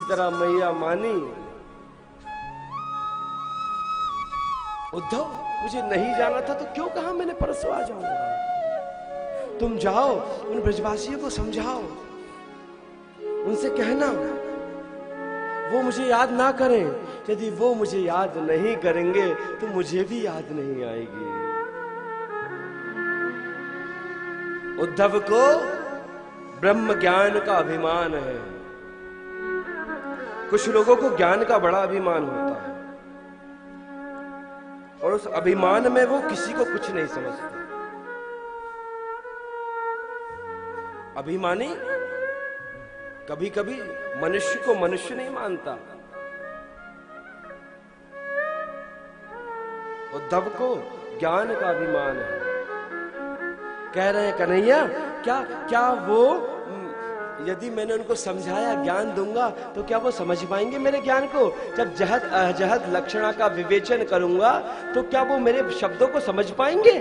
तरह मैया मानी। उद्धव, मुझे नहीं जाना था तो क्यों कहा मैंने परसों आ जाऊंगा। तुम जाओ, उन ब्रजवासियों को समझाओ, उनसे कहना वो मुझे याद ना करें। यदि वो मुझे याद नहीं करेंगे तो मुझे भी याद नहीं आएगी। उद्धव को ब्रह्म ज्ञान का अभिमान है। कुछ लोगों को ज्ञान का बड़ा अभिमान होता है और उस अभिमान में वो किसी को कुछ नहीं समझते। अभिमानी कभी कभी मनुष्य को मनुष्य नहीं मानता। उद्धव को ज्ञान का अभिमान है। कह रहे हैं कन्हैया, क्या वो, यदि मैंने उनको समझाया, ज्ञान दूंगा तो क्या वो समझ पाएंगे मेरे ज्ञान को? जब जहद अजहद लक्षणा का विवेचन करूंगा तो क्या वो मेरे शब्दों को समझ पाएंगे?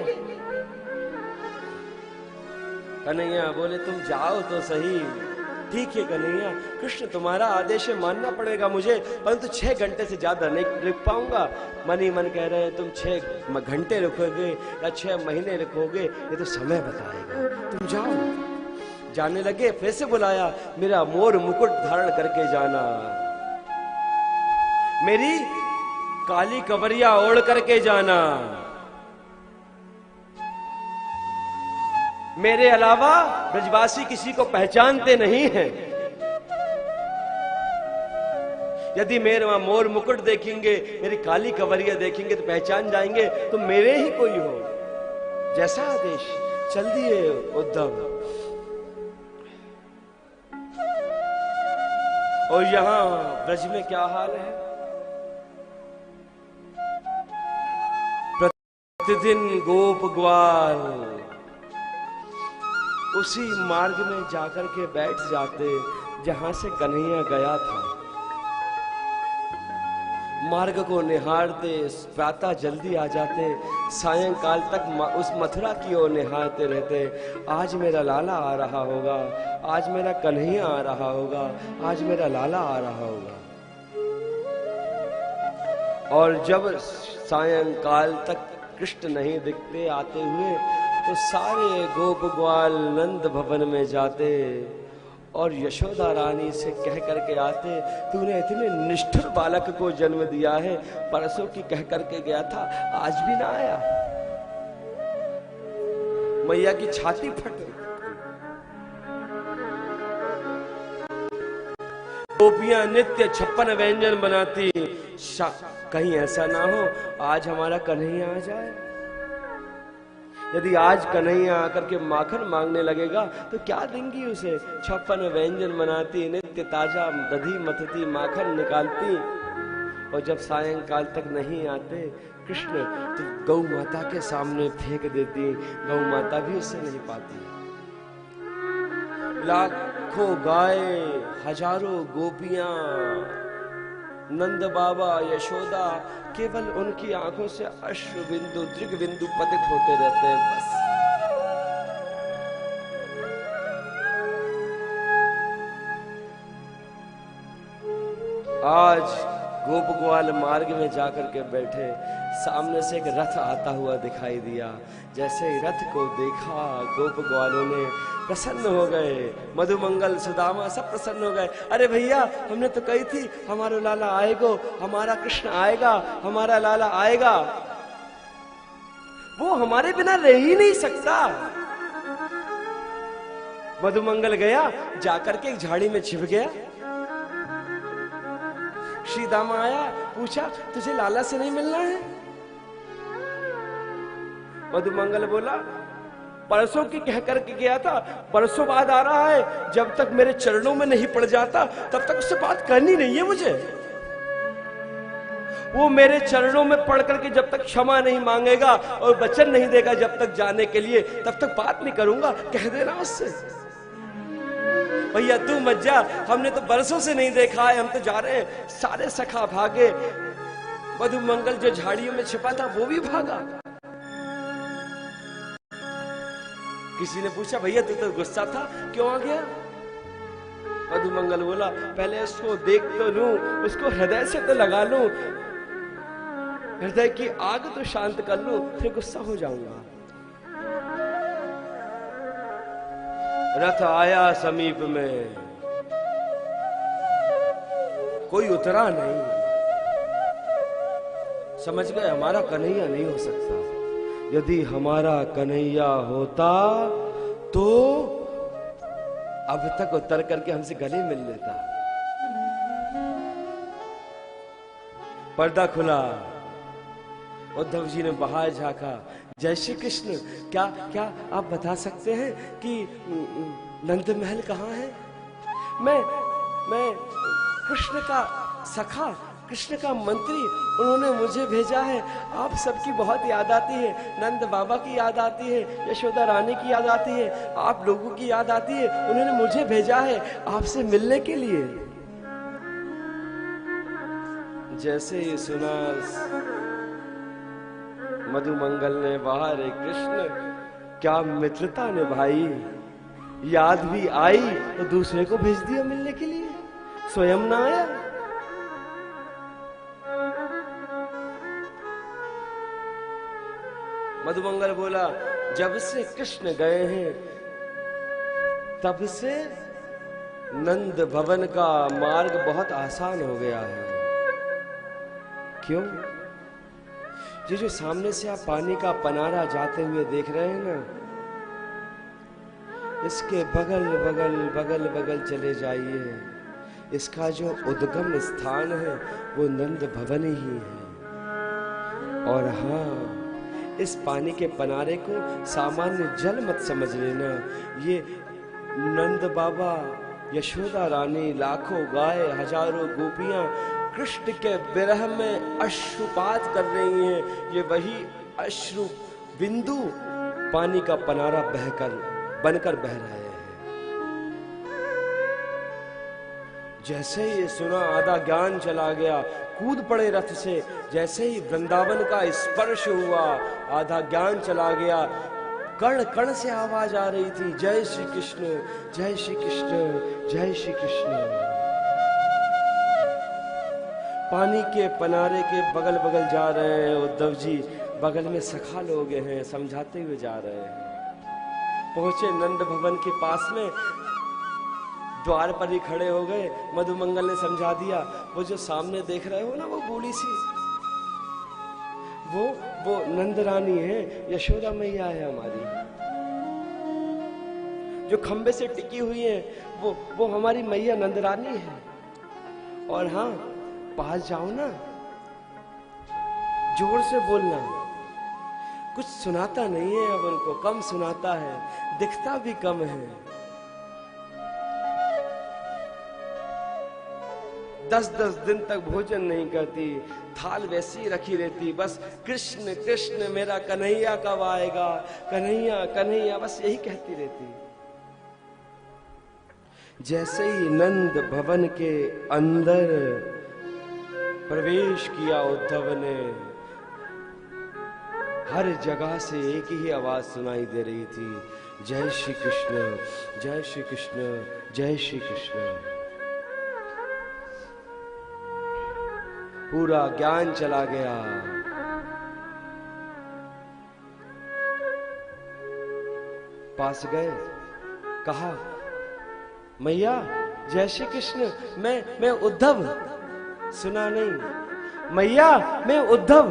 कन्हैया बोले, तुम जाओ तो सही। ठीक है कन्हैया, कृष्ण तुम्हारा आदेश है, मानना पड़ेगा मुझे, परंतु 6 घंटे से ज्यादा नहीं रुक पाऊंगा। मन ही मन कह रहे हैं, तुम 6 घंटे रुकोगे या 6 महीने रुकोगे, ये तो समय बताएगा। तुम जाओ। जाने लगे, फिर से बुलाया, मेरा मोर मुकुट धारण करके जाना, मेरी काली कवरिया ओढ़ करके जाना, मेरे अलावा ब्रजवासी किसी को पहचानते नहीं हैं। यदि मेरे मोर मुकुट देखेंगे, मेरी काली कवरिया देखेंगे तो पहचान जाएंगे, तो मेरे ही कोई हो। जैसा आदेश, चल दिए उद्धव। और यहां ब्रज में क्या हाल है? प्रतिदिन गोप ग्वाल उसी मार्ग में जाकर के बैठ जाते जहां से कन्हैया गया था। मार्ग को निहारते, प्रातः जल्दी आ जाते, सायंकाल तक उस मथुरा की ओर निहारते रहते। आज मेरा लाला आ रहा होगा, आज मेरा कन्हैया आ रहा होगा, आज मेरा लाला आ रहा होगा। और जब सायंकाल तक कृष्ण नहीं दिखते आते हुए, तो सारे गोप ग्वाल नंद भवन में जाते और यशोदा रानी से कह करके आते, तूने इतने निष्ठुर बालक को जन्म दिया है, परसों की कह करके गया था, आज भी ना आया। मैया की छाती फट गई। गोपियां नित्य 56 व्यंजन बनाती, कहीं ऐसा ना हो आज हमारा कन्हैया आ जाए। यदि आज कन्हैया आकर के माखन मांगने लगेगा तो क्या देंगी उसे? 56 व्यंजन बनाती, नित्य ताजा दही मथती, माखन निकालती, और जब सायंकाल तक नहीं आते कृष्ण तो गौ माता के सामने फेंक देती। गौ माता भी उससे नहीं पाती। लाखों गाय, हजारों गोपियां, नंद बाबा, यशोदा, केवल उनकी आंखों से अश्रु बिंदु, दृग बिंदु पतित होते रहते हैं। बस आज गोप ग्वाल मार्ग में जाकर के बैठे, सामने से एक रथ आता हुआ दिखाई दिया। जैसे ही रथ को देखा, गोप ग्वालों ने प्रसन्न हो गए। मधुमंगल, सुदामा सब प्रसन्न हो गए। अरे भैया, हमने तो कही थी हमारा लाला आएगा, हमारा कृष्ण आएगा, हमारा लाला आएगा। वो हमारे बिना रह ही नहीं सकता। मधुमंगल गया, जाकर के एक झाड़ी में छिप गया। श्री दामा आया, पूछा तुझे लाला से नहीं मिलना है? मधुमंगल बोला, परसों की कह करके गया था, परसों बाद आ रहा है। जब तक मेरे चरणों में नहीं पड़ जाता तब तक उससे बात करनी नहीं है मुझे। वो मेरे चरणों में पड़ करके जब तक क्षमा नहीं मांगेगा और वचन नहीं देगा जब तक जाने के लिए, तब तक बात नहीं करूंगा। कह देना उससे, भैया तू मत जा, हमने तो बरसों से नहीं देखा है, हम तो जा रहे हैं। सारे सखा भागे, मधुमंगल जो झाड़ियों में छिपा था वो भी भागा। किसी ने पूछा, भैया तू तो गुस्सा था, क्यों आ गया? मधुमंगल बोला पहले इसको देख तो लूं, उसको हृदय से तो लगा लूं, हृदय की आग तो शांत कर लूं, फिर गुस्सा हो जाऊंगा। रथ आया समीप में, कोई उतरा नहीं। समझ गए हमारा कन्हैया नहीं हो सकता। यदि हमारा कन्हैया होता तो अब तक उतर करके हमसे गले मिल लेता। पर्दा खुला, उद्धव जी ने बाहर झांका। जय श्री कृष्ण, क्या क्या आप बता सकते हैं कि नंद महल कहाँ है? मैं कृष्ण का सखा, कृष्ण का मंत्री, उन्होंने मुझे भेजा है। आप सबकी बहुत याद आती है, नंद बाबा की याद आती है, यशोदा रानी की याद आती है, आप लोगों की याद आती है। उन्होंने मुझे भेजा है आपसे मिलने के लिए। जैसे ही सुना मधुमंगल ने, बाहर कृष्ण, क्या मित्रता निभाई, याद भी आई तो दूसरे को भेज दिया मिलने के लिए, स्वयं ना आया। मधुमंगल बोला जब से कृष्ण गए हैं तब से नंद भवन का मार्ग बहुत आसान हो गया है। क्यों? ये जो सामने से आप पानी का पनारा जाते हुए देख रहे हैं ना, इसके बगल बगल बगल बगल चले जाइए, इसका जो उद्गम स्थान है वो नंद भवन ही है। और हाँ, इस पानी के पनारे को सामान्य जल मत समझ लेना। ये नंद बाबा, यशोदा रानी, लाखों गाय, हजारों गोपियां कृष्ण के विरह में अश्रुपात कर रही हैं। ये वही अश्रु बिंदु पानी का पनारा बनकर बह रहे हैं। जैसे ही सुना आधा ज्ञान चला गया, कूद पड़े रथ से। जैसे ही वृंदावन का स्पर्श हुआ आधा ज्ञान चला गया। कण कण से आवाज आ रही थी, जय श्री कृष्ण, जय श्री कृष्ण, जय श्री कृष्ण। पानी के पनारे के बगल बगल जा रहे हैं उद्धव जी, बगल में सखा लोग हैं, समझाते हुए जा रहे हैं। पहुंचे नंद भवन के पास में, द्वार पर ही खड़े हो गए। मधुमंगल ने समझा दिया, वो जो सामने देख रहे हो ना, वो बूढ़ी सी, वो नंद रानी है, यशोदा मैया है हमारी। जो खंबे से टिकी हुई है वो हमारी मैया नंद रानी है। और हाँ, पास जाओ ना, जोर से बोलना, कुछ सुनाता नहीं है अब उनको, कम सुनाता है, दिखता भी कम है। 10-10 दिन तक भोजन नहीं करती, थाल वैसी रखी रहती, बस कृष्ण कृष्ण मेरा कन्हैया कब आएगा, कन्हैया कन्हैया, बस यही कहती रहती। जैसे ही नंद भवन के अंदर प्रवेश किया उद्धव ने, हर जगह से एक ही आवाज सुनाई दे रही थी, जय श्री कृष्ण, जय श्री कृष्ण, जय श्री कृष्ण। पूरा ज्ञान चला गया। पास गए, कहा मैया जय श्री कृष्ण, मैं उद्धव। सुना नहीं। मैया मैं उद्धव।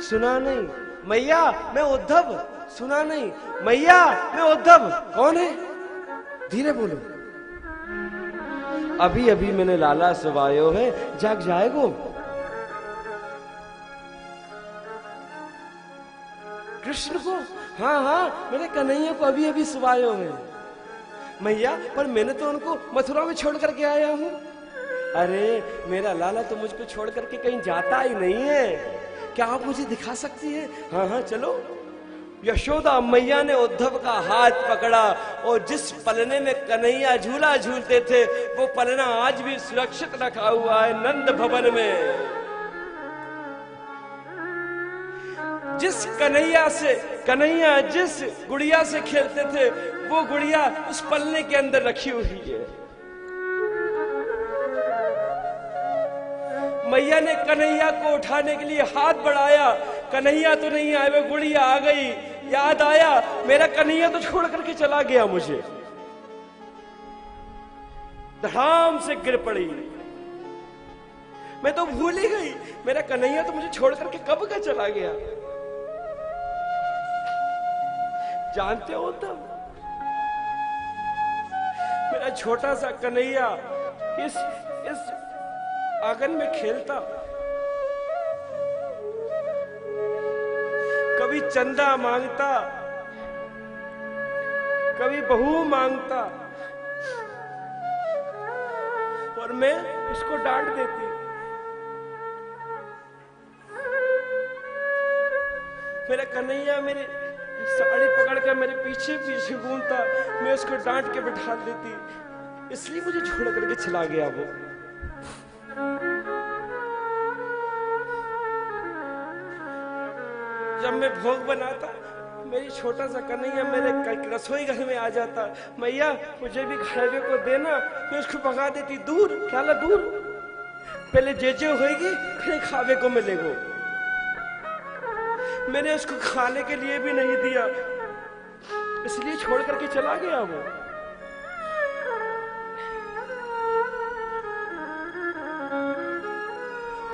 सुना नहीं। मैया मैं उद्धव। सुना नहीं। मैया मैं उद्धव। कौन है? धीरे बोलो। अभी अभी मैंने लाला सुवायो है, जाग जाएगो। कृष्ण को? हाँ हाँ, मेरे कन्हैया को अभी अभी सुवायो है। मैया पर मैंने तो उनको मथुरा में छोड़ करके आया हूँ। अरे मेरा लाला तो मुझको छोड़ करके कहीं जाता ही नहीं है, क्या आप मुझे दिखा सकती हैं? हाँ हाँ चलो। यशोदा मैया ने उद्धव का हाथ पकड़ा और जिस पलने में कन्हैया झूला झूलते थे वो पलना आज भी सुरक्षित रखा हुआ है नंद भवन में। जिस कन्हैया जिस गुड़िया से खेलते थे वो गुड़िया उस पलने के अंदर रखी हुई है। मैया ने कन्हैया को उठाने के लिए हाथ बढ़ाया, कन्हैया तो नहीं आए, वो गुड़िया आ गई। याद आया मेरा कन्हैया तो छोड़ करके चला गया मुझे। धड़ाम से गिर पड़ी, मैं तो भूल ही गई मेरा कन्हैया तो मुझे छोड़ करके कब का चला गया। जानते हो तब मेरा छोटा सा कन्हैया इस आंगन में खेलता, कभी चंदा मांगता, कभी बहू मांगता, और मैं उसको डांट देती। मेरा कन्हैया मेरे साड़ी पकड़कर मेरे पीछे पीछे घूमता, मैं उसको डांट के बिठा देती, इसलिए मुझे छोड़ करके चला गया वो। जब मैं भोग बनाता, मेरी छोटा सा कन्हैया मेरे रसोई घर में आ जाता, मैया मुझे भी खाने को देना, मैं उसको भगा देती दूर, क्या ला दूर, पहले जे होगी फिर खावे को मिलेगो। मैंने उसको खाने के लिए भी नहीं दिया, इसलिए छोड़ करके चला गया वो।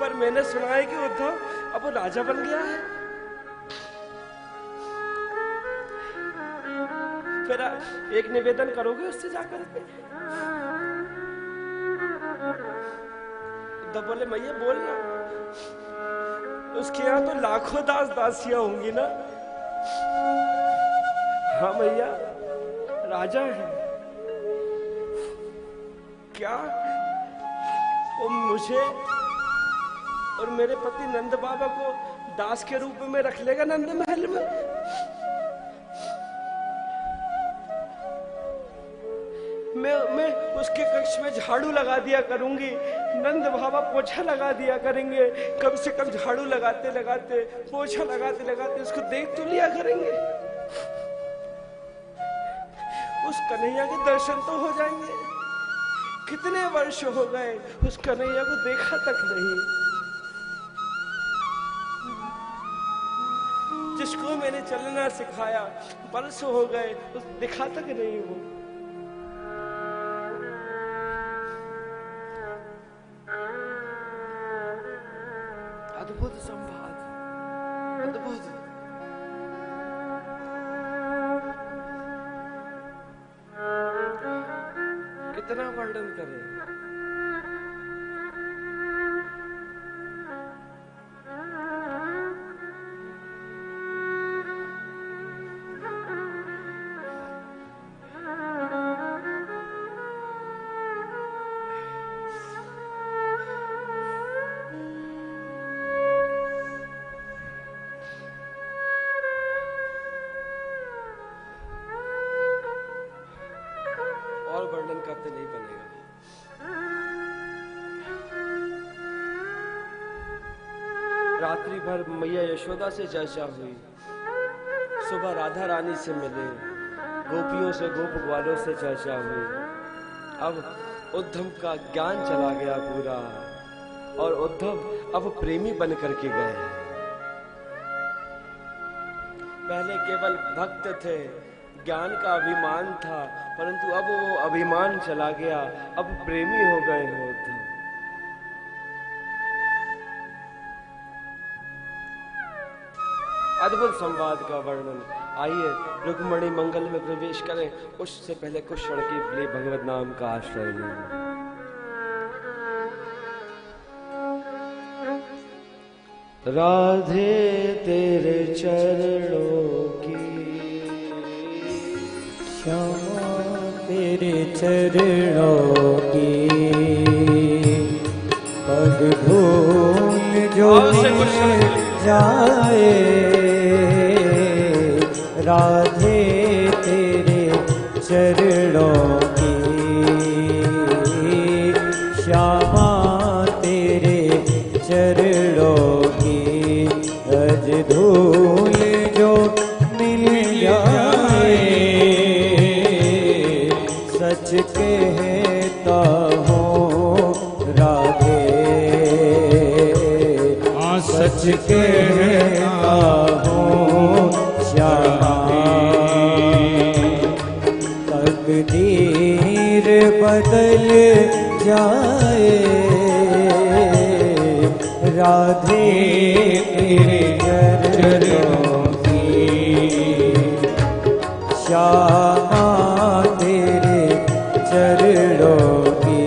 पर मैंने सुना है कि उद्धव अब वो राजा बन गया है। फिर एक निवेदन करोगे उससे जाकर के? उद्धव बोले मैया बोलना, उसके यहाँ तो लाखों दास दासियां होंगी ना। हाँ मैया राजा है क्या? वो मुझे और मेरे पति नंद बाबा को दास के रूप में रख लेगा नंद महल में? मैं उसके कक्ष में झाड़ू लगा दिया करूंगी, नंद बाबा पोछा लगा दिया करेंगे, कम से कम झाड़ू लगाते लगाते पोछा लगाते लगाते उसको देख तो लिया करेंगे। उस कन्हैया के दर्शन तो हो जाएंगे। कितने वर्ष हो गए उस कन्हैया को देखा तक नहीं, जिसको मैंने चलना सिखाया, वर्ष हो गए उस दिखा तक नहीं वो। अद्भुत संवाद, अद्भुत। कितना वर्णन करें। वर्णन करते नहीं बनेगा। रात्रि भर मैया यशोदा से चर्चा हुई, सुबह राधा रानी से मिले, गोपियों से गोप ग्वालों से चर्चा हुई। अब उद्धव का ज्ञान चला गया पूरा, और उद्धव अब प्रेमी बन करके गए। पहले केवल भक्त थे, ज्ञान का अभिमान था, परंतु अब वो अभिमान चला गया, अब प्रेमी हो गए हो उद्धव। अद्भुत संवाद का वर्णन। आइए रुक्मणी मंगल में प्रवेश करें, उससे पहले कुछ क्षण के लिए भगवत नाम का आश्रय लें। राधे तेरे चरणों की श्यामा, तेरे चरणों की पग धूल जो जाए, राधे तेरे चरणों की श्यामा, तेरे चरणों की रज धूल जो मिल जाए, सच कहता हूँ राधे सच कहता हूँ श्यामा, तकदीर बदल जाए राधे तेरे चरणों की, श्यामा तेरे चरणों की।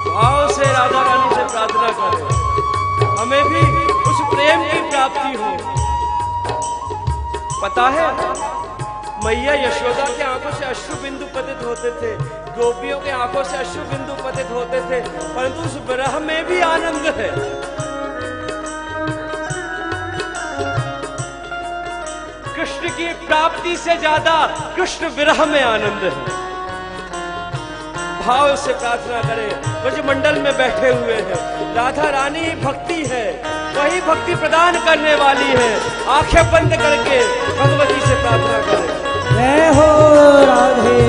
भाव से राधा रानी से प्रार्थना करें, हमें भी उस प्रेम की प्राप्ति हो। पता है, मैया यशोदा की आंखों से अश्रु बिंदु पतित होते थे, गोपियों के आंखों से अश्रु बिंदु पतित होते थे, परंतु उस विरह में भी आनंद है। कृष्ण की प्राप्ति से ज्यादा कृष्ण विरह में आनंद है। भाव से प्रार्थना करें। ब्रजमंडल में बैठे हुए हैं, राधा रानी भक्ति है, वही भक्ति प्रदान करने वाली है। आंखें बंद करके भगवती से प्रार्थना करें। जय हो राधे।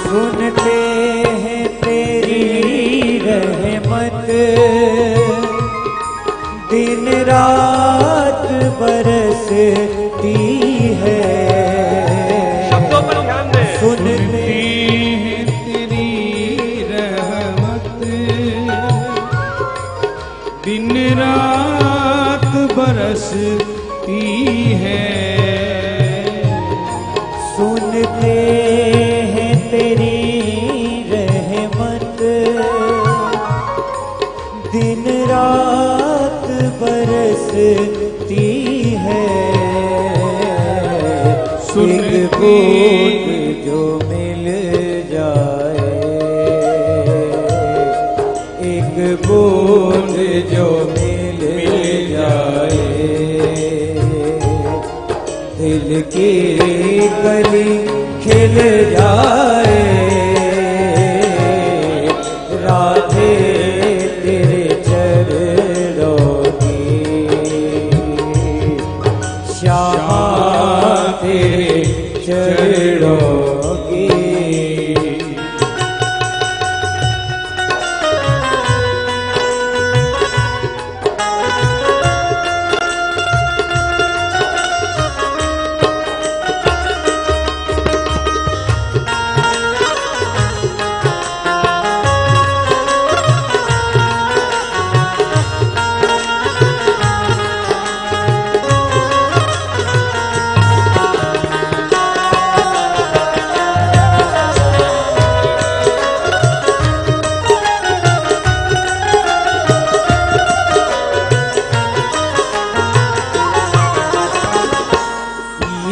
सुनते हैं तेरी रहमत, दिन रात बरसती है। शब्दों पर ध्यान दें। सुनते हैं तेरी रहमत, दिन रात बरसती है। सुनते हैं तेरी रहमत, दिन रात बरसती है। एक बूंद जो मिल जाए, एक बूंद जो मिल जाए, दिल की कली खिल जाए। राधे तेरे चरणों की, श्यामा तेरे चरणों की।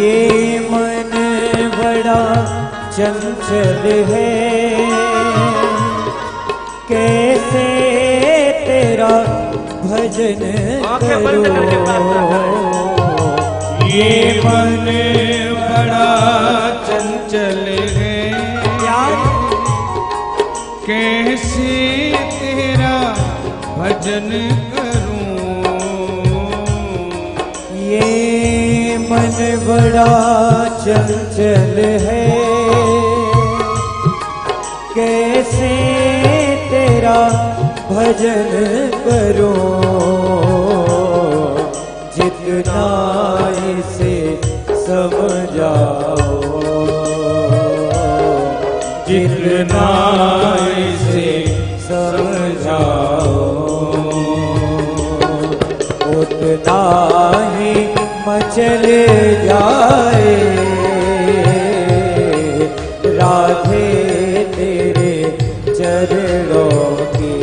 ये मन बड़ा चंचल है, कैसे तेरा भजन आंखें बंद करके प्रार्थना करूं। ये मन बड़ा चंचल है, कैसे तेरा भजन करूं। ये मन बड़ा चंचल है, कैसे तेरा भजन करूं। जितना इसे समझाओ, जितना इसे समझाओ, उतना ही मचल जाए। राधे तेरे चरणों की,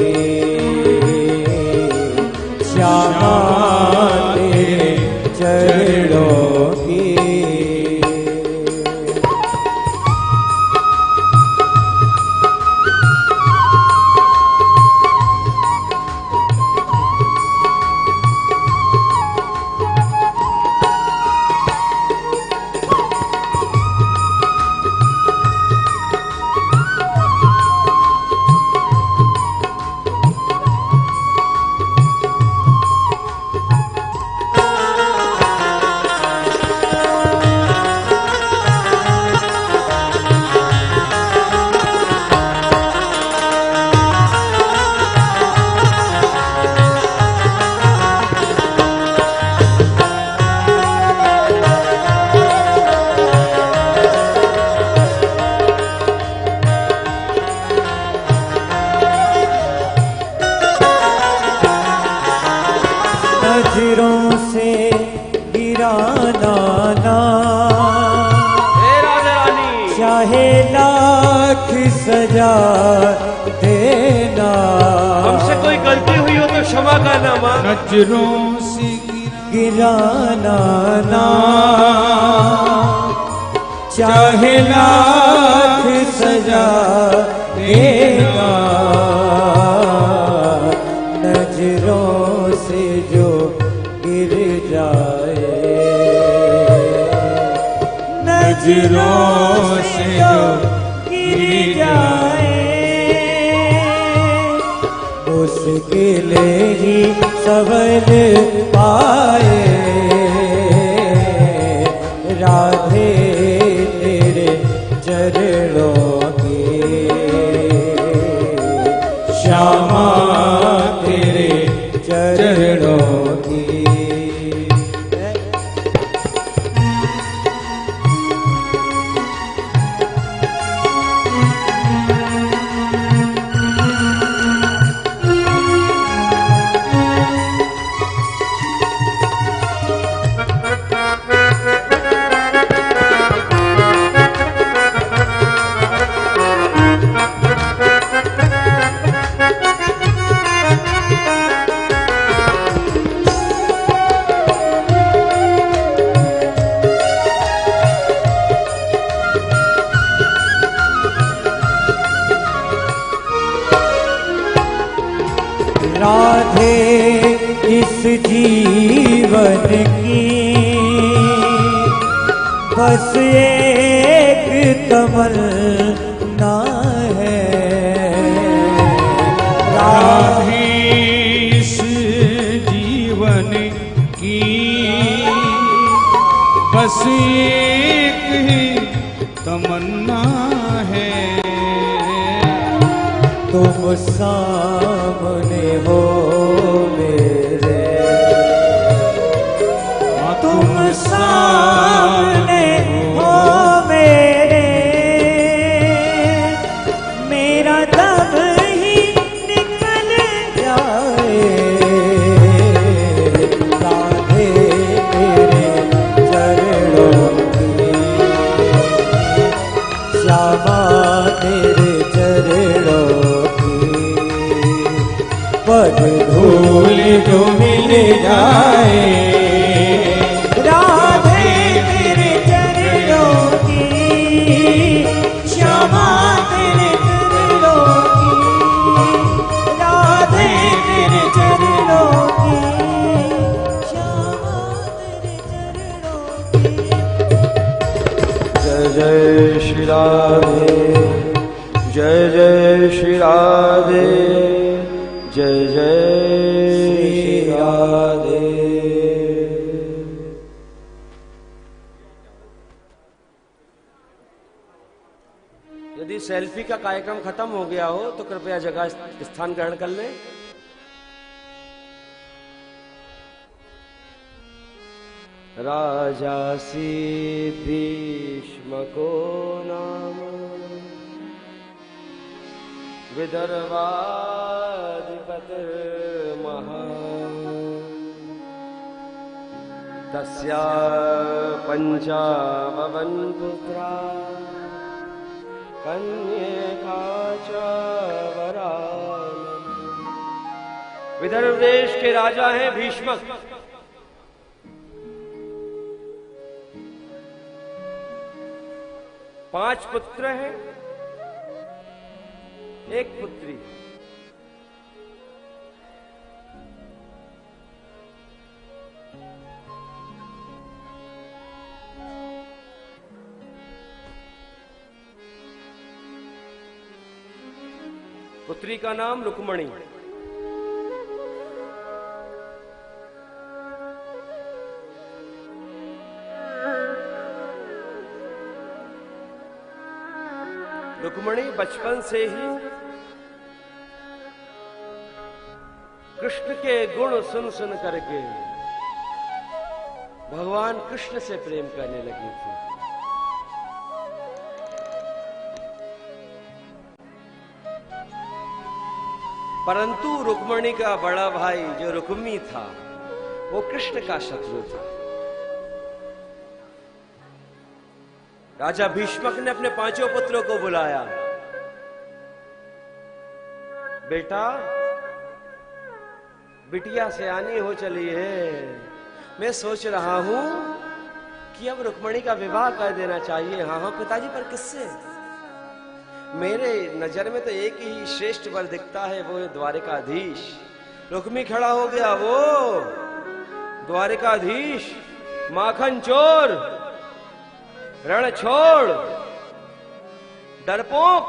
नजरों से गिराना ना, हे राजा रानी, चाहे लाख सजा देना। हमसे कोई गलती हुई हो तो क्षमा करना मां। नजरों से गिराना ना, चाहे लाख सजा देना। नजरों से जो गिर जाए, नजरों से जो गिर जाए, मुश्किल ही सबल पाए। राधे तेरे चरणों की, श्यामा तेरे चरणों की। राधे इस जीवन की बस एक तमन्ना है। राधे इस जीवन की बस एक ही तमन्ना है। तुम सामने हो मेरे, तुम सामने हो मेरे, मेरा दम ही निकल जाए। राधे तेरे चरणों की, श्यामा तेरे चरणों की। पद धूल जो मिल जाए, राधे तेरे चरणों की, श्यामा तेरे चरणों की। राधे तेरे चरणों की, श्यामा तेरे चरणों की। जय जय श्री राधे, जय जय श्री राधे, जय जय श्री राधे। यदि सेल्फी का कार्यक्रम खत्म हो गया हो तो कृपया जगह स्थान ग्रहण कर लें। राजा भीष्म को नाम, विदर्भाधिपतिर्महान्, तस्या पंचावन् पुत्रा, कन्यका च वरानन। विदर्भ देश के राजा हैं भीष्मक। 5 पुत्र हैं, 1 पुत्री। पुत्री का नाम रुक्मणी। रुक्मणी बचपन से ही कृष्ण के गुण सुन सुन करके भगवान कृष्ण से प्रेम करने लगी थी। परंतु रुक्मणी का बड़ा भाई जो रुक्मी था वो कृष्ण का शत्रु था। राजा भीष्मक ने अपने 5 पुत्रों को बुलाया, बेटा बिटिया सयानी हो चली है, मैं सोच रहा हूं कि अब रुक्मणी का विवाह कर देना चाहिए। हाँ पिताजी, पर किससे? मेरे नजर में तो एक ही श्रेष्ठ वर दिखता है, वो है द्वारिकाधीश। रुक्मी खड़ा हो गया, वो द्वारिकाधीश, माखन चोर, रण छोड़, डरपोक,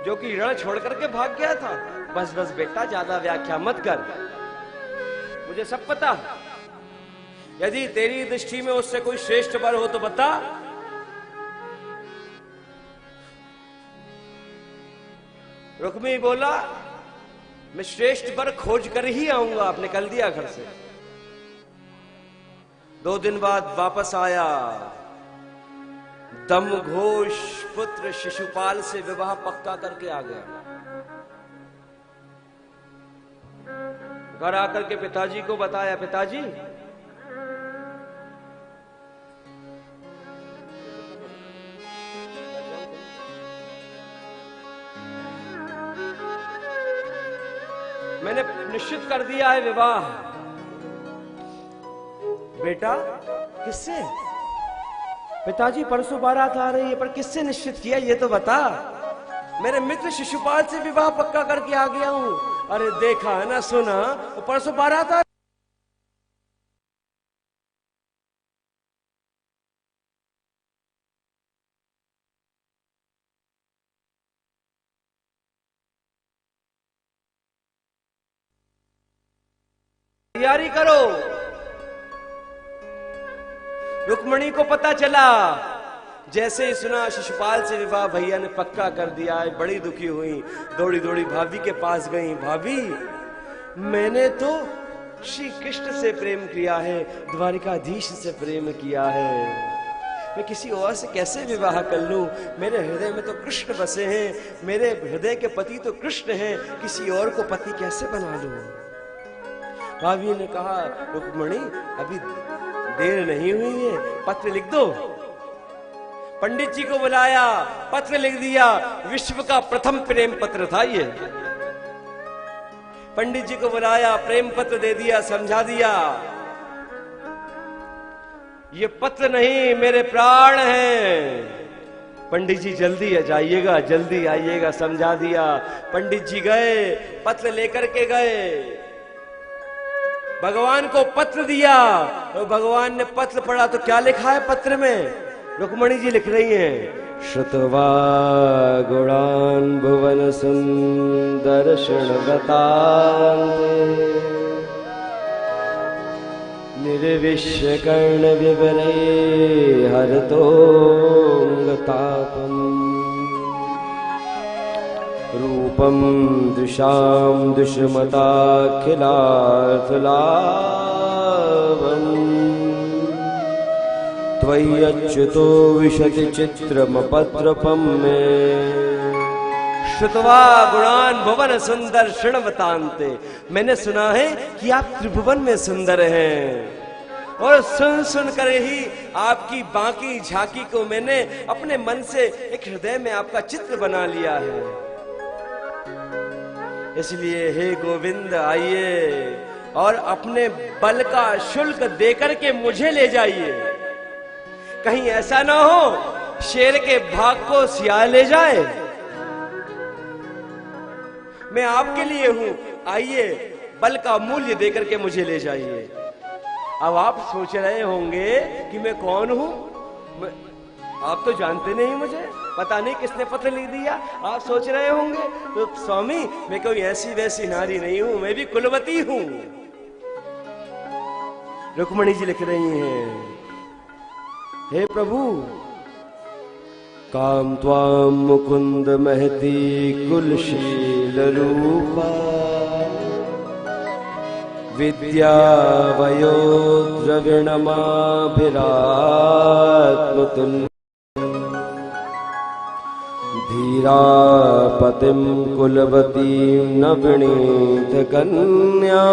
जो कि रण छोड़ करके भाग गया था। बस बस बेटा, ज्यादा व्याख्या मत कर, मुझे सब पता। यदि तेरी दृष्टि में उससे कोई श्रेष्ठ वर हो तो बता। रुक्मी बोला, मैं श्रेष्ठ वर खोज कर ही आऊंगा। आप निकल दिया घर से। 2 दिन बाद वापस आया, दमघोष पुत्र शिशुपाल से विवाह पक्का करके आ गया। घर आकर के पिताजी को बताया, पिताजी मैंने निश्चित कर दिया है विवाह। बेटा किससे? पिताजी परसों बारात आ रही है, पर किससे निश्चित किया ये तो बता। मेरे मित्र शिशुपाल से विवाह पक्का करके आ गया हूं। अरे देखा ना, सुना, तो परसों बारात आ। तैयारी करो। रुक्मणी को पता चला, जैसे ही सुना शिशुपाल से विवाह भैया ने पक्का कर दिया है, बड़ी दुखी हुई, दौड़ी दौड़ी भाभी के पास गई। भाभी, मैंने तो श्री कृष्ण से प्रेम किया है, द्वारिकाधीश से प्रेम किया है, मैं किसी और से कैसे विवाह कर लूं? मेरे हृदय में तो कृष्ण बसे हैं, मेरे हृदय के पति तो कृष्ण हैं, किसी और को पति कैसे बना लूं? भाभी ने कहा, रुक्मणी अभी देर नहीं हुई है, पत्र लिख दो। पंडित जी को बुलाया, पत्र लिख दिया। विश्व का प्रथम प्रेम पत्र था ये। पंडित जी को बुलाया, प्रेम पत्र दे दिया, समझा दिया, ये पत्र नहीं मेरे प्राण हैं। पंडित जी जल्दी जाइएगा, जल्दी आइएगा, समझा दिया। पंडित जी गए, पत्र लेकर के गए, भगवान को पत्र दिया। तो भगवान ने पत्र पढ़ा तो क्या लिखा है पत्र में? रुक्मणी जी लिख रही हैं, श्रुत्वा गुणान् भुवन सुंदर शृण्वतान्ते निर्विश्य कर्ण विवरे हरतोऽङ्गतापम् रूपम दृशां दुष्मताखिलार्थलाभम् त्वय्यच्युतो विशति चित्रमपत्रपं मे श्रुत्वा गुणान् भुवन सुंदर शृण्वतान्ते। मैंने सुना है कि आप त्रिभुवन में सुंदर हैं, और सुन सुन कर ही आपकी बाकी झांकी को मैंने अपने मन से एक हृदय में आपका चित्र बना लिया है। इसलिए हे गोविंद, आइए और अपने बल का शुल्क देकर के मुझे ले जाइए। कहीं ऐसा ना हो शेर के भाग को सियार ले जाए। मैं आपके लिए हूं, आइए बल का मूल्य देकर के मुझे ले जाइए। अब आप सोच रहे होंगे कि मैं कौन हूं? आप तो जानते नहीं मुझे, पता नहीं किसने पत्र लिख दिया। आप सोच रहे होंगे तो स्वामी मैं कोई ऐसी वैसी नारी नहीं हूं, मैं भी कुलवती हूं। रुक्मणी जी लिख रही हैं, हे प्रभु, काम त्वाम मुकुंद महती कुलशील रूपा विद्या वयो द्रविणमाभिरात्मतुल्य धीरापतिं कुलवतीं नवनीत कन्या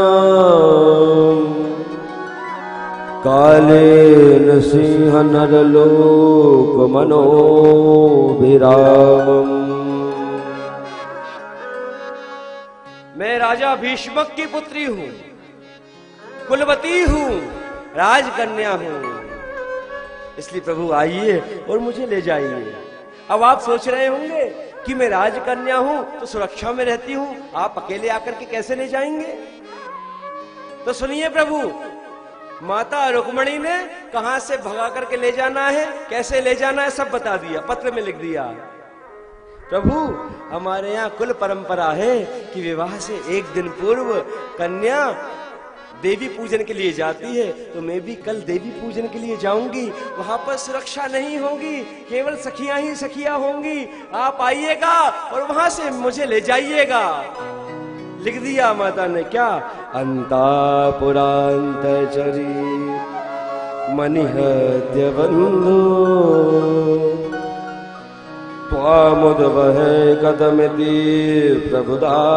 कालेन सिंह नरलोक मनोभिरामम्। मैं राजा भीष्मक की पुत्री हूं, कुलवती हूं, राजकन्या हूं, इसलिए प्रभु आइए और मुझे ले जाइए। अब आप सोच रहे होंगे कि मैं राजकन्या हूं तो सुरक्षा में रहती हूं, आप अकेले आकर के कैसे ले जाएंगे? तो सुनिए प्रभु, माता रुक्मणी ने कहां से भगा करके ले जाना है, कैसे ले जाना है, सब बता दिया, पत्र में लिख दिया। प्रभु, हमारे यहाँ कुल परंपरा है कि विवाह से एक दिन पूर्व कन्या देवी पूजन के लिए जाती है, तो मैं भी कल देवी पूजन के लिए जाऊंगी। वहां पर सुरक्षा नहीं होगी, केवल सखियां ही सखियां होंगी। आप आइएगा और वहां से मुझे ले जाइएगा। लिख दिया माता ने क्या? अंतापुरांतचरी मनिहत्य बंधु त्वामुद्वहे कदमिति प्रबुधाम्युपायम्।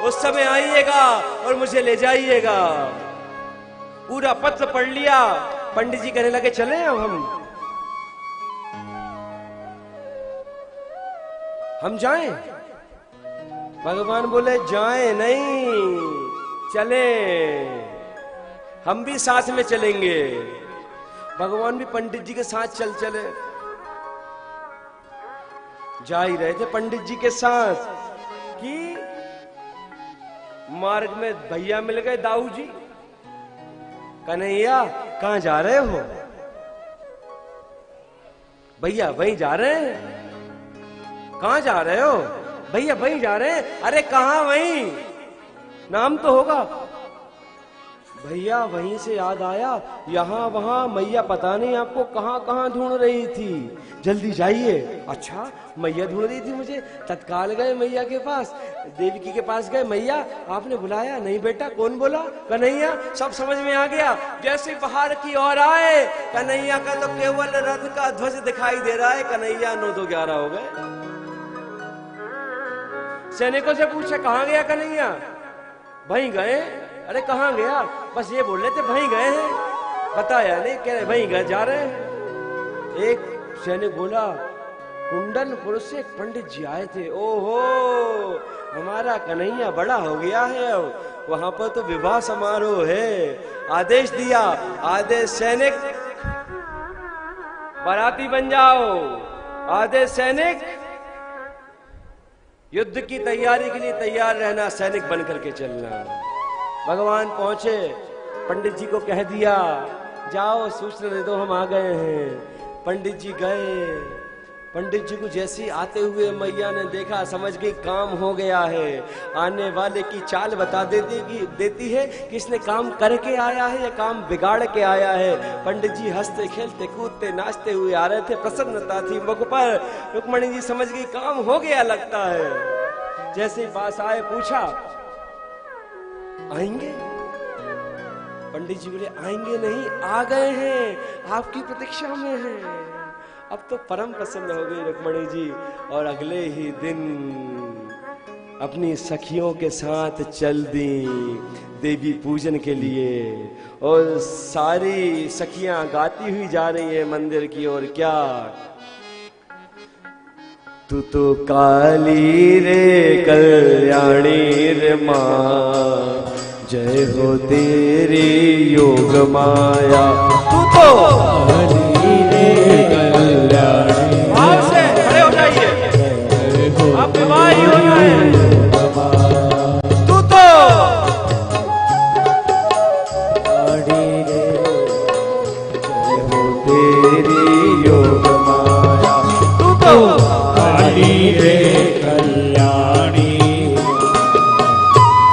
उस समय आइएगा और मुझे ले जाइएगा। पूरा पत्र पढ़ लिया। पंडित जी कहने लगे चलें अब हम जाएं? भगवान बोले जाएं नहीं, चलें, हम भी साथ में चलेंगे। भगवान भी पंडित जी के साथ चले। जा ही रहे थे पंडित जी के साथ कि मार्ग में भैया मिल गए, दाऊ जी। कन्हैया कहां जा रहे हो? भैया वहीं जा रहे हैं। कहां जा रहे हो? भैया वहीं जा रहे हैं। अरे कहां वहीं? नाम तो होगा। भैया वहीं से याद आया, यहाँ वहां मैया पता नहीं आपको कहां कहां ढूंढ रही थी, जल्दी जाइए। अच्छा, मैया ढूंढ रही थी मुझे। तत्काल गए मैया के पास, देवकी के पास गए। मैया आपने बुलाया? नहीं बेटा। कौन बोला? कन्हैया। सब समझ में आ गया। जैसे बाहर की ओर आए, कन्हैया का तो केवल रथ का ध्वज दिखाई दे रहा है। कन्हैया 9-11 हो गए। सैनिकों से पूछा कहां गया कन्हैया? वहीं गए। अरे कहां गया? बस ये बोल रहे थे वहीं गए हैं, बताया नहीं। कह रहे वहीं गए, जा रहे हैं। एक सैनिक बोला कुंडनपुर से एक पंडित जी आए थे। ओहो, हमारा कन्हैया बड़ा हो गया है, वहां पर तो विवाह समारोह है। आदेश दिया। आदेश सैनिक बाराती बन जाओ। आदेश सैनिक युद्ध की तैयारी के लिए तैयार रहना, सैनिक बन करके चलना। भगवान पहुंचे, पंडित जी को कह दिया जाओ सूचना दे दो हम आ गए हैं। पंडित जी गए। पंडित जी को जैसे आते हुए मैया ने देखा, समझ गई काम हो गया है। आने वाले की चाल बता देती है कि इसने काम करके आया है या काम बिगाड़ के आया है। पंडित जी हंसते खेलते कूदते नाचते हुए आ रहे थे, प्रसन्नता थी मुख पर। रुक्मणी जी समझ गई काम हो गया लगता है। जैसे ही पास आए पूछा आएंगे? पंडित जी बोले आएंगे नहीं, आ गए हैं, आपकी प्रतीक्षा में हैं। अब तो परम प्रसन्न हो गई रुक्मणी जी और अगले ही दिन अपनी सखियों के साथ चल दी देवी पूजन के लिए। और सारी सखियां गाती हुई जा रही है मंदिर की ओर। क्या? तू तो काली रे कल्याणी रे माँ, जय हो तेरी योग माया। तू तो काली रे कल्याणी। आप से खड़े हो जाइए, आप विवाह ही हो जाए। तू तो काली रे, जय हो तेरी योग माया। तू तो काली रे कल्याणी,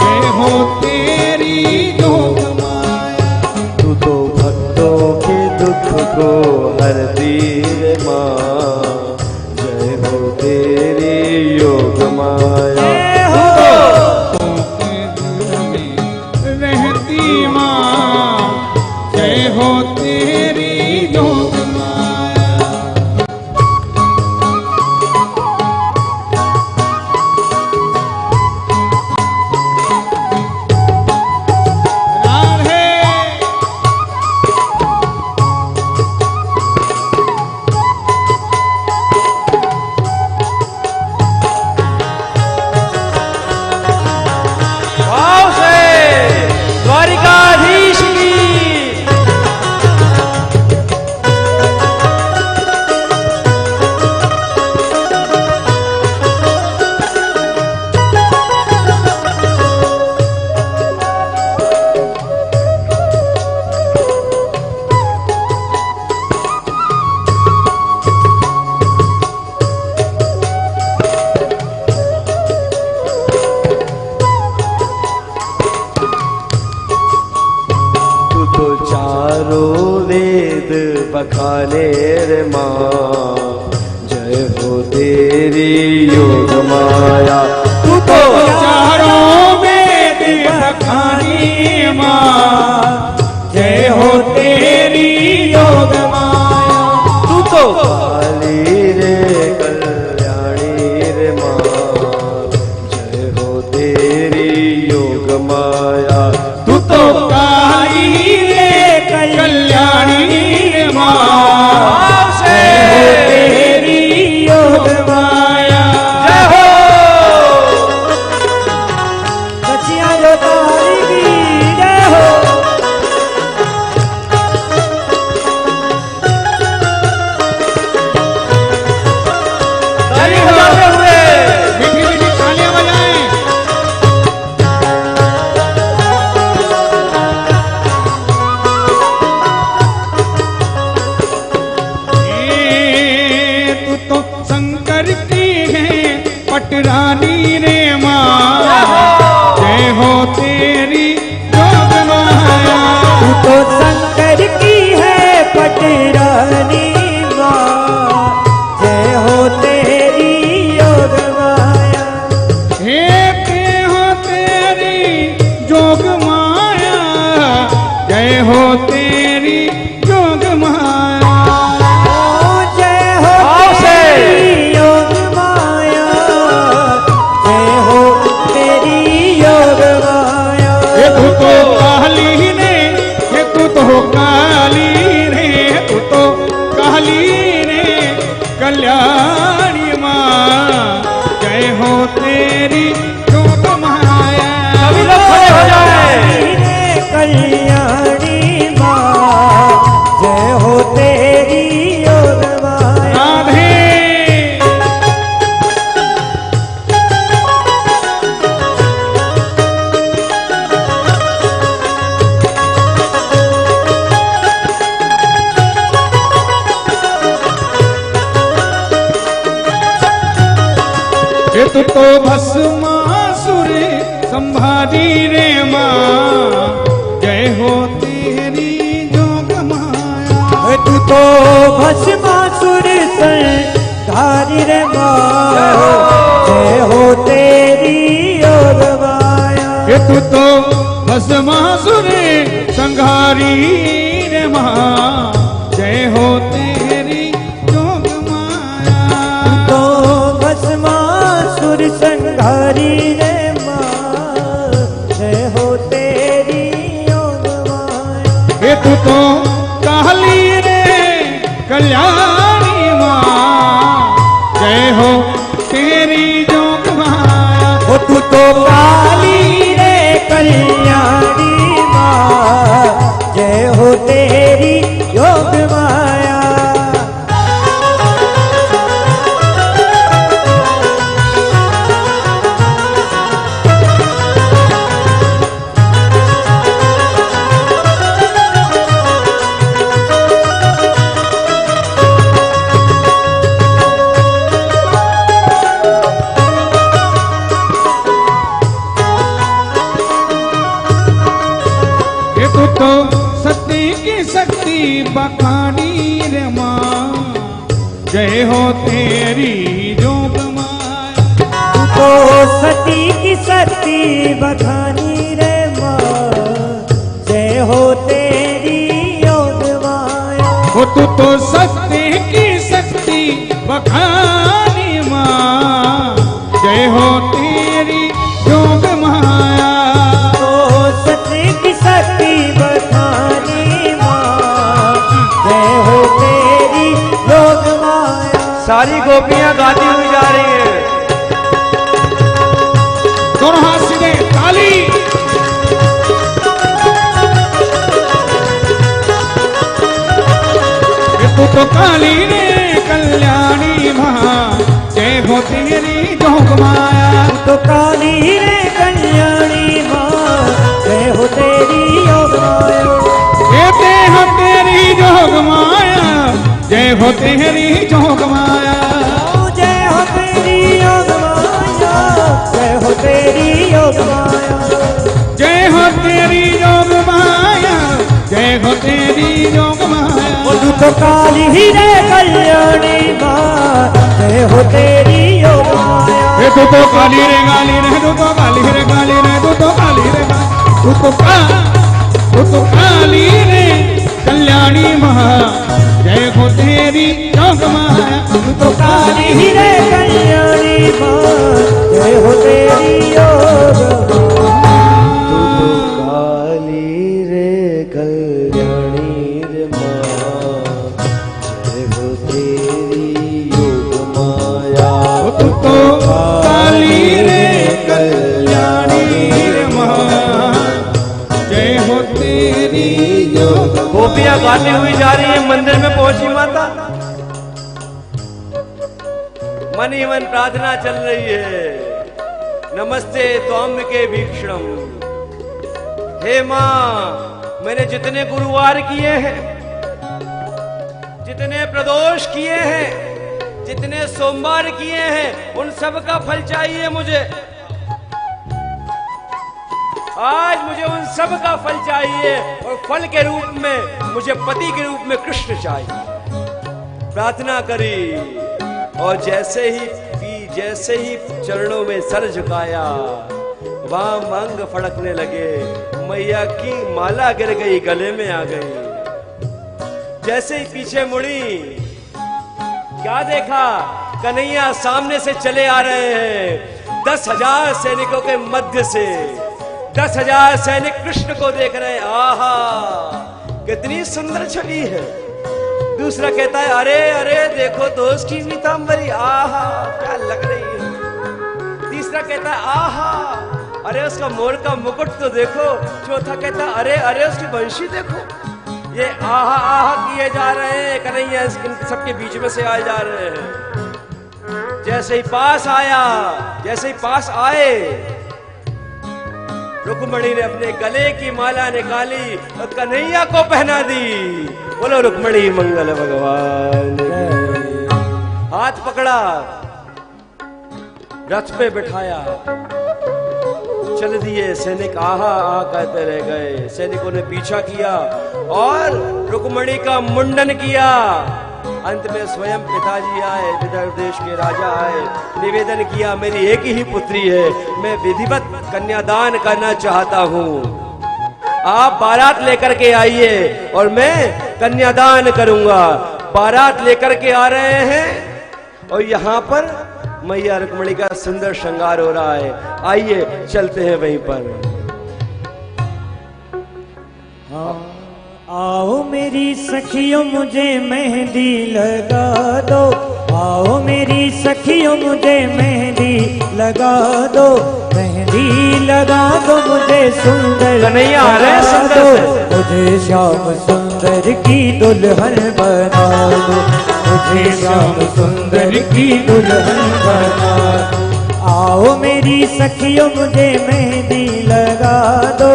जय हो तेरी योग माया। तू तो भक्तों के दुख को हरती रे माँ, जय हो तेरी योग माया। रहती माँ, जय हो तेरी योग माया। राधे बखाने रे माँ, जय हो तेरी योग माया। तू तो चारों वेद बखानी माँ, जय हो तेरी योग माया। तू तो काली रे कल्याणी रे माँ, जय हो तेरी योग माया। तू तो काली रे कल्याणी रे माँ, जय हो तेरी योग माया। जय हो सचिया जो तारी की जय हो। ताली बजाते हुए मीठी मीठी तालियां बजाएं। तू तो शंकर की है पटरानी रे माँ, जय हो तेरी योग माया। तू तो शंकर की है पटरानी माँ, जय हो तेरी योग माया। हे ते हो तेरी जोग माया, जय हो तेरी जोग माया। ओ जय हो भाव से। तेरी योग माया, जय हो तेरी योग माया। ये तू तो काली रे, ये तू तो काली रे, तू तो काली रे कल्याणी माँ, जय हो तेरी जोग माया। सभी लोग खड़े हो जाएं। रे कल्याणी माँ, जय हो तेरी योग माया। राधे ये तू तो भस्मासुर संभाली रे माँ, जय हो तेरी जोग माया। तू तो भस्मासुर संहारी रे माँ, जय हो तेरी योग माया। ये तू तो भस्मासुर संहारी रे माँ, जय हो तेरी जोग माया। तो भस्मासुर संहारी रे माँ, जय हो तेरी योग माया। ये तू तो काली रे कल्याणी माँ, जय हो तेरी जोग माया। ओ तू तो काली रे कल्याणी माँ, जय हो तेरी योग माया। ये तू तो सत्य की शक्ति बखानी रे माँ, जय हो तेरी जोग माया। तू तो सती की शक्ति बखानी रे माँ, जय हो तेरी योग माया। वो तू तो सत्य की शक्ति बखानी माँ, जय हो तेरी जोग माया। तो सती की शक्ति बखानी माँ, जय हो तेरी योग माया। सारी गोपियां गाती हुई जा रही हैं। दोनों हाथ सीधे ताली। ये तू तो काली रे कल्याणी माँ, जय हो तेरी जोग माया। तो काली रे कल्याणी माँ, जय हो तेरी योग माया। ये देह तेरी जोग माया, जय हो तेरी जोग माया। ओ जय हो तेरी योग माया, जय हो तेरी योग माया। जय हो तेरी जोग माया, जय हो तेरी जोग माया। ओ तू तो काली ही रे कल्याणी माँ जय हो तेरी योग माया। हे तू तो काली रे गाली रे, तू तो काली रे गाली रे, तू तो काली रे गाली, तू तो काली रे कल्याणी महा जय हो तेरी योग माया। तू तो काली ही रे कल्याणी माँ जय हो तेरी योग तू तो काली रे कल्याणी रे माँ जय हो तेरी योग माया। तू तो काली रे कल्याणी रे महा जय हो तेरी योग। गोपियां गाती हुई जा रही है, मंदिर में पहुंची माता, मन ही मन प्रार्थना चल रही है। नमस्ते त्वाम्बिके भीक्षणम। हे माँ, मैंने जितने गुरुवार किए हैं, जितने प्रदोष किए हैं, जितने सोमवार किए हैं, उन सब का फल चाहिए मुझे। आज मुझे उन सब का फल चाहिए और फल के रूप में मुझे पति के रूप में कृष्ण चाहिए। प्रार्थना करी और जैसे ही चरणों में सर झुकाया, वाम अंग फड़कने लगे, मैया की माला गिर गई, गले में आ गई। जैसे ही पीछे मुड़ी, क्या देखा? कन्हैया सामने से चले आ रहे हैं। 10,000 सैनिकों के मध्य से 10,000 सैनिक कृष्ण को देख रहे हैं। आहा, कितनी सुंदर छवि है। दूसरा कहता है, अरे अरे देखो दोस्त की नीतांबरी, आहा क्या लग रही है। तीसरा कहता है, आहा अरे उसका मोर का मुकुट तो देखो। चौथा कहता है, अरे अरे उसकी बंशी देखो। ये आहा आहा किए जा रहे हैं, कन्हैया सबके बीच में से आए जा रहे हैं। जैसे ही पास आए, रुक्मणी ने अपने गले की माला निकाली और कन्हैया को पहना दी। बोलो रुक्मणी मंगल भगवान। हाथ पकड़ा, रथ पे बिठाया, चल दिए। सैनिक आहा आहा कहते रह गए। सैनिकों ने पीछा किया और रुक्मणी का मुंडन किया। अंत में स्वयं पिताजी आए, विदर्भ देश के राजा आए, निवेदन किया, मेरी एक ही पुत्री है, मैं विधिवत कन्यादान करना चाहता हूँ। आप बारात लेकर के आइए और मैं कन्यादान करूंगा। बारात लेकर के आ रहे हैं और यहाँ पर मैया रुक्मणी का सुंदर श्रृंगार हो रहा है। आइए चलते हैं वहीं पर। आओ मेरी सखियों मुझे मेहंदी लगा दो, आओ मेरी सखियों मुझे मेहंदी लगा दो, मेहंदी लगा दो मुझे सुंदर कन्हैया आ रहे हैं बना सुंदर दो, मुझे श्याम सुंदर की दुल्हन बना दो, मुझे श्याम सुंदर की दुल्हन बना दो। आओ मेरी सखियों मुझे मेहंदी लगा दो,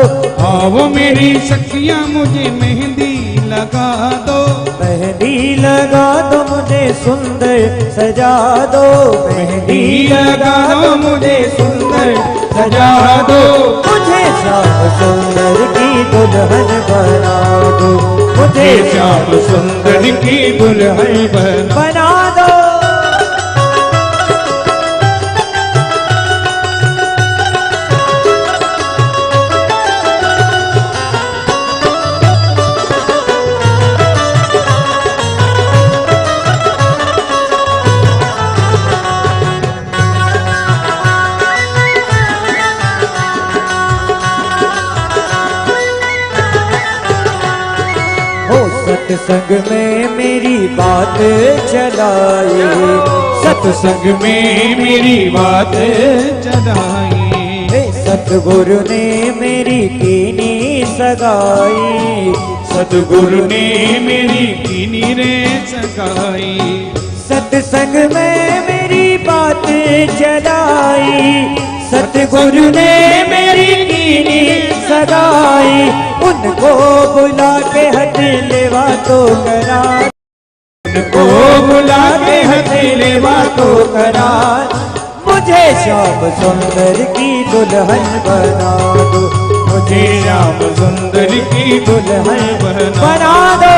आओ मेरी सखियां मुझे मेहंदी लगा दो, मेहंदी लगा दो मुझे सुंदर सजा दो, मेहंदी लगा दो मुझे सुंदर सजा दो, मुझे श्याम सुंदर की दुल्हन बना दो, मुझे श्याम सुंदर की दुल्हन बना दो। सत्संग में मेरी बात चलाई, सत्संग में मेरी बात चलाई, सतगुरु ने मेरी कीनी सगाई, सतगुरु ने मेरी कीनी रे सगाई, सत्संग में मेरी बात चलाई, सतगुरु ने मेरी कीनी सगाई, उनको बुला के हथेलेवा तो करा, उनको बुला के हथेलेवा तो करा, मुझे श्याम सुंदर की दुल्हन बना दो, मुझे श्याम सुंदर की दुल्हन बना दो।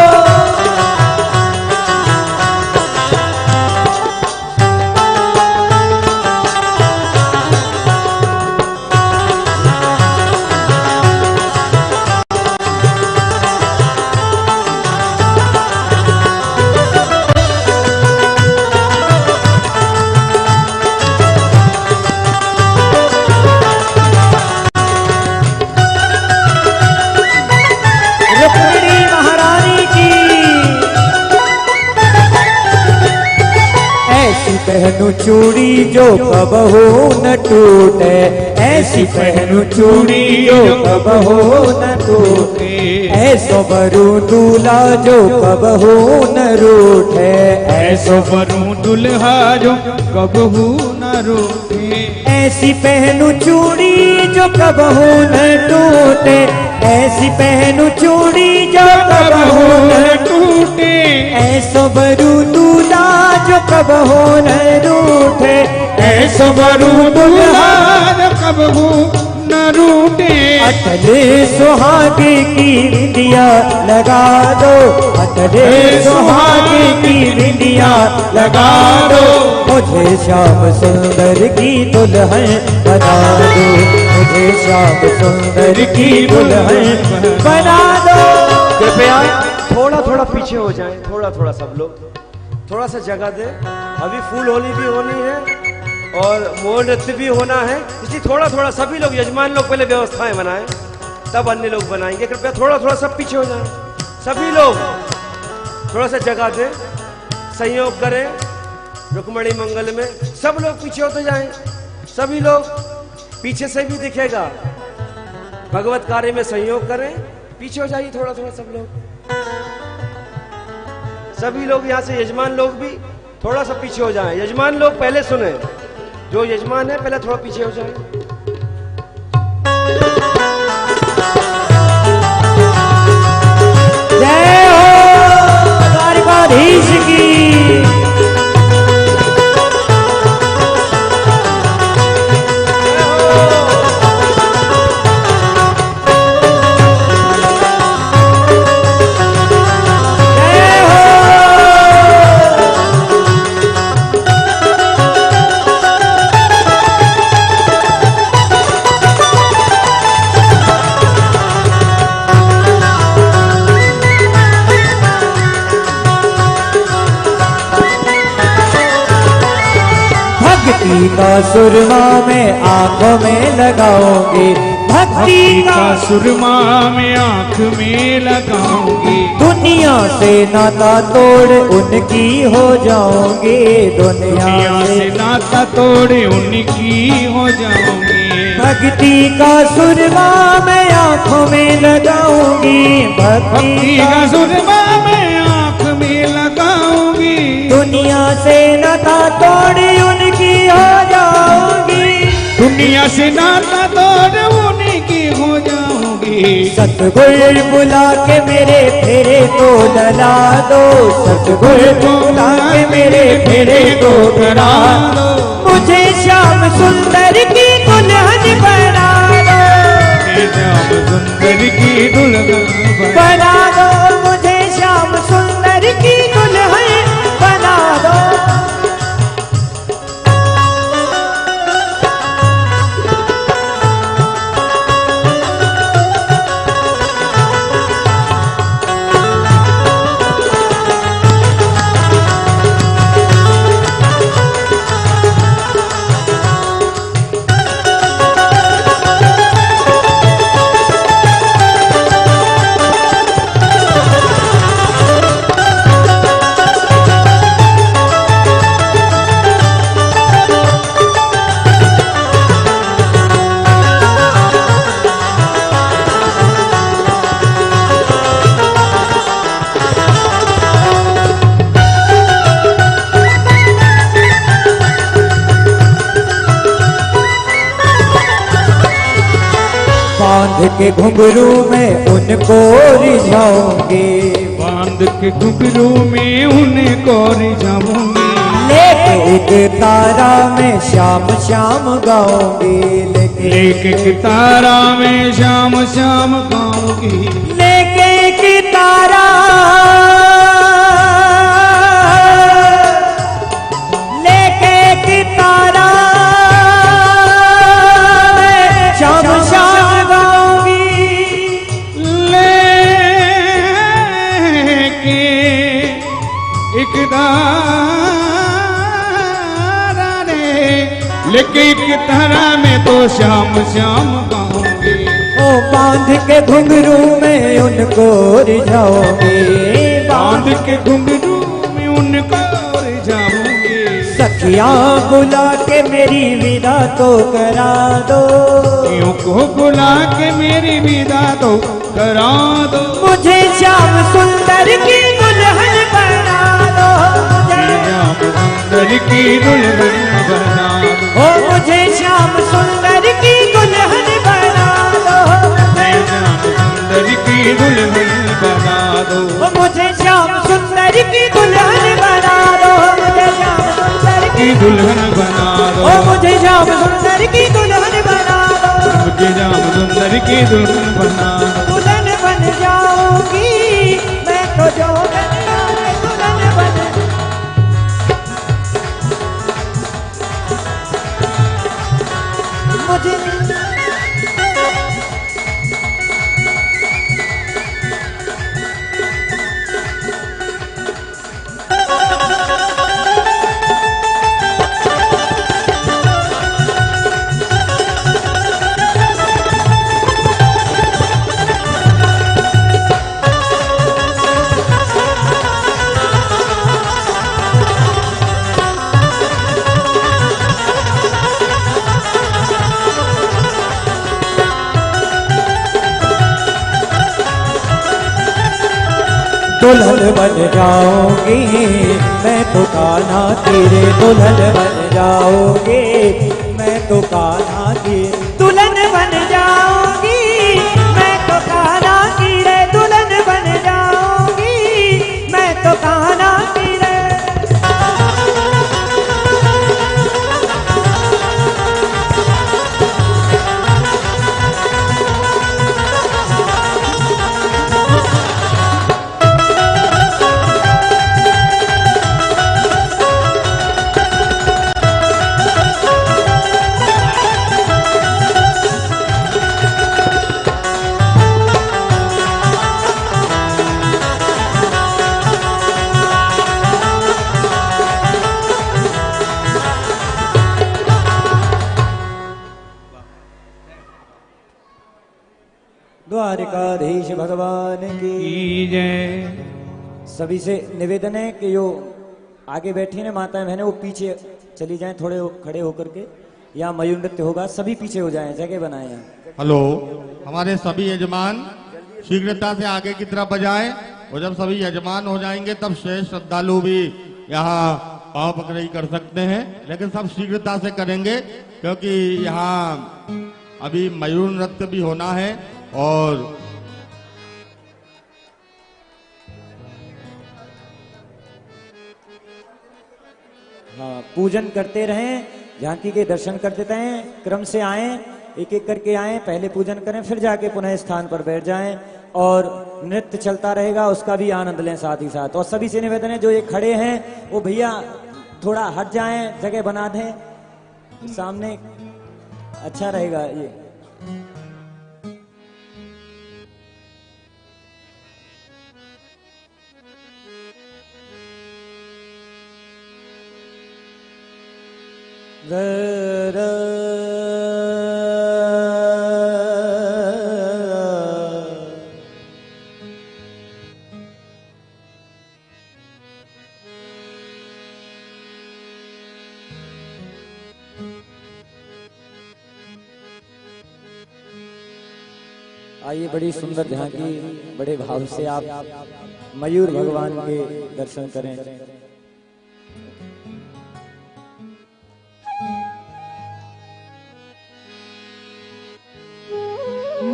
चूड़ी जो कबहू न टूटे, ऐसी पहनूं चूड़ी जो कबहू न टूटे, ऐसो बरू दूल्हा जो कबहू न रूठे, ऐसो बरूं दुल्हा जो कबहू न रूठे, ऐसी पहनूं चूड़ी जो कबहू न टूटे, ऐसी पहनूं चूड़ी जो कबहू न टूटे, ऐसो बरू दूल्हा जो कबहू न रूठे, ऐसो बरूं दुल्हा जो कबहू न रूठे। अटले सुहागे की बिंदिया लगा दो, अटले सुहागे की बिंदिया लगा दो, मुझे श्याम सुंदर की दुल्हन बना दो, मुझे श्याम सुंदर की दुल्हन बना दो। कृपया थोड़ा थोड़ा पीछे हो जाएं, थोड़ा थोड़ा सब लोग थोड़ा सा जगह दे। अभी फूल होली भी होनी है और मोर नृत्य भी होना है, इसलिए थोड़ा थोड़ा सभी लोग, यजमान लोग पहले व्यवस्थाएं बनाएं, तब अन्य लोग बनाएंगे। कृपया थोड़ा थोड़ा सब पीछे हो जाएं, सभी लोग थोड़ा सा जगह दें, सहयोग करें। रुक्मणी मंगल में सब लोग पीछे होते जाएं, सभी लोग पीछे से भी दिखेगा। भगवत कार्य में सहयोग करें, पीछे हो जाइए थोड़ा थोड़ा सब लोग, सभी लोग यहाँ से यजमान लोग भी थोड़ा सा पीछे हो जाएं। यजमान लोग पहले सुने, जो यजमान है पहले थोड़ा पीछे हो जाएं। जय हो द्वारकाधीश की। भक्ति का सुरमा में आंखों में लगाओगे, भक्ति का सुरमा में आंख में लगाऊंगी, दुनिया से नाता तोड़ उनकी हो जाओगे, दुनिया से नाता तोड़े उनकी हो जाऊंगी। भक्ति का सुरमा में आंखों में लगाऊंगी, भक्ति का सुरमा में आंख में लगाऊंगी, दुनिया से नाता तोड़ उनकी हो जाऊंगी, दुनिया से नाता तोड़ उनकी हो जाऊंगी। सतगुरु बुला के मेरे फेरे को डला दो, सतगुरु बुला के मेरे फेरे को डला दो, मुझे श्याम सुंदर की दुल्हन बना दो, श्याम सुंदर की दुल्हन बना दो, मुझे श्याम सुंदर की दुल्हन बना दो। बांध के घुंघरू में उनको रिझाऊंगी, बांध के घुंघरू में उनको रिझाऊंगी, लेके एक तारा में श्याम श्याम गाऊंगी, लेके एक तारा में श्याम श्याम गाऊंगी, लेके एक तारा, लेके एक तारा श्याम श्याम गाऊंगी, लेके एक तारा रे, लेके एक तारा में तो श्याम श्याम गाऊंगी। ओ बांध के घुंघरू में उनको रिझाओगे, बांध के घुंघरू में उनको रिझाऊंगी, सखी यहाँ बुला के मेरी विदा तो करा दो, यूं को बुला के मेरी विदा तो करा दो, मुझे श्याम सुंदर की दुल्हन बना दो, श्याम सुंदर की दुल्हन बना दो, ओ मुझे श्याम सुंदर की दुल्हन बना दो, श्याम सुंदर की दुल्हन बना दो, ओ मुझे श्याम सुंदर की दुल्हन बना दो, मुझे श्याम सुंदर की दुल्हन बना दो, ओ मुझे श्याम सुंदर की दुल्हन बना दो, मुझे श्याम सुंदर की दुल्हन बना दो, दुल्हन बन जाऊंगी मैं तो जो दुल्हन बन मुझे दुल्हन बन जाऊंगी मैं तो कान्हा तेरे, दुल्हन बन जाओगे मैं तो कान्हा तेरे, दुल्हन बन जाऊंगी मैं तो कान्हा तेरे, दुल्हन बन जाऊंगी मैं तो कान्हा तेरे। द्वारिकाधीश भगवान की जय। सभी से निवेदन है कि जो आगे बैठी ने माताएं बहनें वो पीछे चली जाएं, थोड़े खड़े होकर के, यहाँ मयूर नृत्य होगा, सभी पीछे हो जाएं, जगह बनाएं यहाँ। हेलो, हमारे सभी यजमान शीघ्रता से आगे की तरफ बजाएं, और जब सभी यजमान हो जाएंगे तब शेष श्रद्धालु भी यहाँ पांव पकड़ाई कर सकते हैं, लेकिन सब शीघ्रता से करेंगे क्योंकि यहाँ अभी मयूर नृत्य भी होना है। और हाँ, पूजन करते रहें, झांकी के दर्शन करते रहें, क्रम से आएं, एक एक करके आएं, पहले पूजन करें फिर जाके पुनः स्थान पर बैठ जाएं, और नृत्य चलता रहेगा उसका भी आनंद लें साथ ही साथ। और सभी से निवेदन है जो ये खड़े हैं वो भैया थोड़ा हट जाएं, जगह बना दें सामने, अच्छा रहेगा ये। आइए, बड़ी सुंदर झांकी, बड़े भाव से आप मयूर भगवान के दर्शन करें।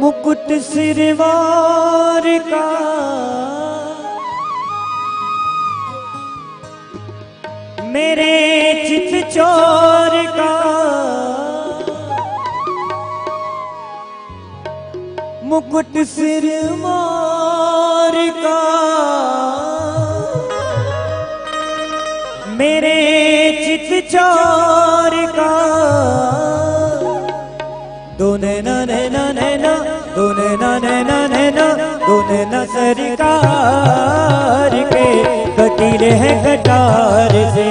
मुकुट सिरवार का मेरे चित चोर का, मुकुट सिरवार का मेरे चित चोर का, दोने न दोने न दोने न सरकार के कटीले हैं कटार से,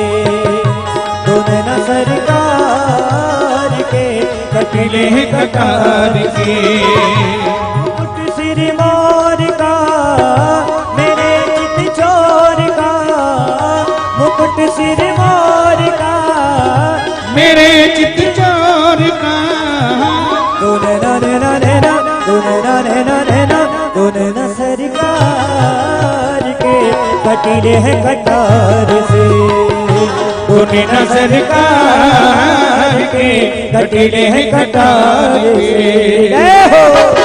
दोने न सरकार के कटीले हैं कटार के। मुकुट सिर मोर का मेरे चित चोर का, मुकुट सिर मोर का मेरे चित चोर का। दोने ना ना ना दोने ना ना दोने न सरकार के कटीले हैं कटार से। दोने न सरकार के कटीले हैं कटार से।